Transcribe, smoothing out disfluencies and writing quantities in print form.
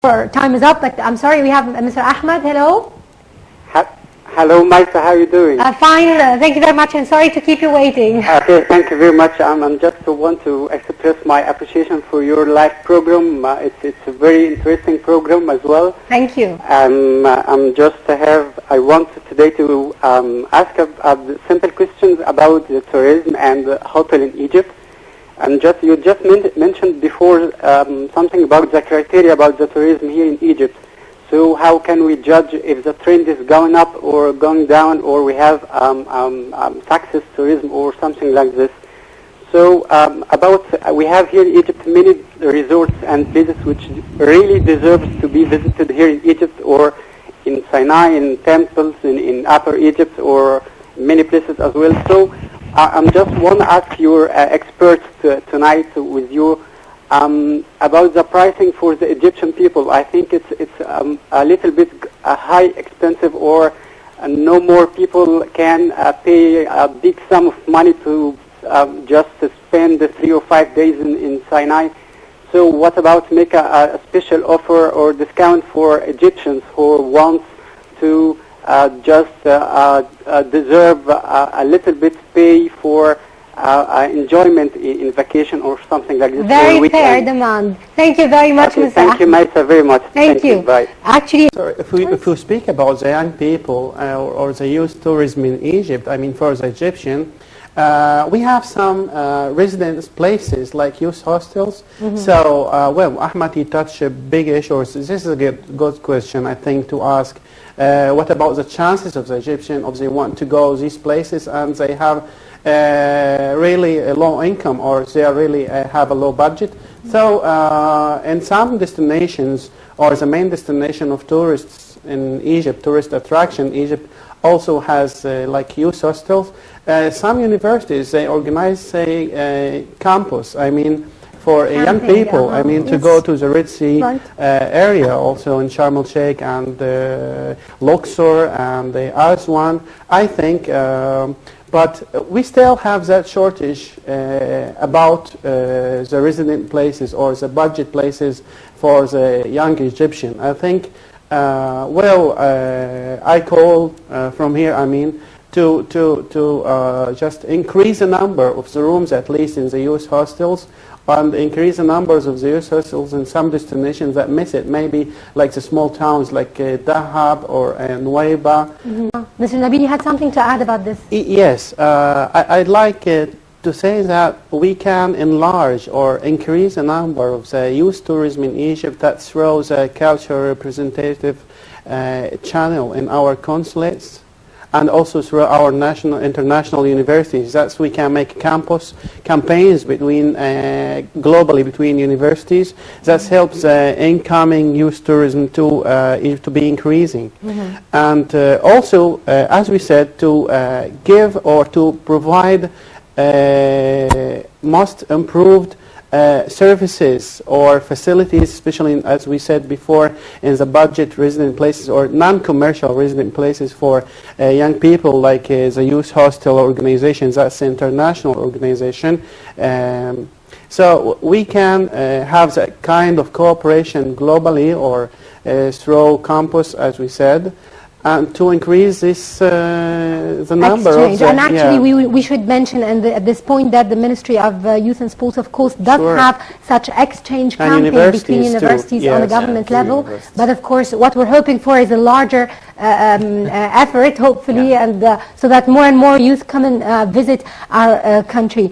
Our time is up, but I'm sorry, we have Mr. Ahmed. Hello. Hello, Maisa. How are you doing? Fine. Thank you very much, and sorry to keep you waiting. Okay, thank you very much. I just want to express my appreciation for your live program. It's a very interesting program as well. Thank you. I want today to ask simple questions about the tourism and the hotel in Egypt. And you just mentioned before something about the criteria about the tourism here in Egypt. So how can we judge if the trend is going up or going down, or we have success tourism or something like this? So we have here in Egypt many resorts and places which really deserves to be visited here in Egypt, or in Sinai, in temples, in Upper Egypt, or many places as well. So I just want to ask your experts tonight with you about the pricing for the Egyptian people. I think it's a little bit high, expensive, or no more people can pay a big sum of money to just to spend the 3 or 5 days in Sinai. So what about make a special offer or discount for Egyptians who want to just deserve a little bit pay for enjoyment in vacation or something like this? Very fair demand. Thank you very much, Mr. Thank you, Maisa, very much. Thank you. Bye. Actually, so if we speak about the young people or the youth tourism in Egypt, I mean for the Egyptian, we have some residence places like youth hostels. Mm-hmm. So, well, Ahmed, he touched a big issue. This is a good question, I think, to ask. What about the chances of the Egyptian, if they want to go these places and they have really a low income, or they really have a low budget? So in some destinations, or the main destination of tourists in Egypt, tourist attraction, Egypt also has like youth hostels. Some universities, they organize, say, campus, I mean, for young people, I mean, to go to the Red Sea area, also in Sharm el-Sheikh and Luxor and Aswan, I think. But we still have that shortage about the resident places or the budget places for the young Egyptian. I think, I call from here, I mean, to just increase the number of the rooms, at least in the youth hostels, and increase the numbers of the youth hostels in some destinations that miss it, maybe like the small towns like Dahab or Nuweiba. Mm-hmm. Mr. Nabil, you had something to add about this? Yes, I'd like to say that we can enlarge or increase the number of the youth tourism in Egypt that throws a cultural representative channel in our consulates, and also through our national, international universities. That's we can make campus campaigns between globally between universities. That helps incoming youth tourism to be increasing. Mm-hmm. And also, as we said, to give or to provide most improved services or facilities, especially as we said before, in the budget resident places or non-commercial resident places for young people, like the youth hostel organizations. That's an international organization. So we can have that kind of cooperation globally or through campus, as we said, and to increase this the number exchange. of and actually we should mention at this point that the Ministry of Youth and Sports, of course, does have such exchange campaigns between universities on the government level. But of course, what we're hoping for is a larger effort, hopefully, and so that more and more youth come and visit our country.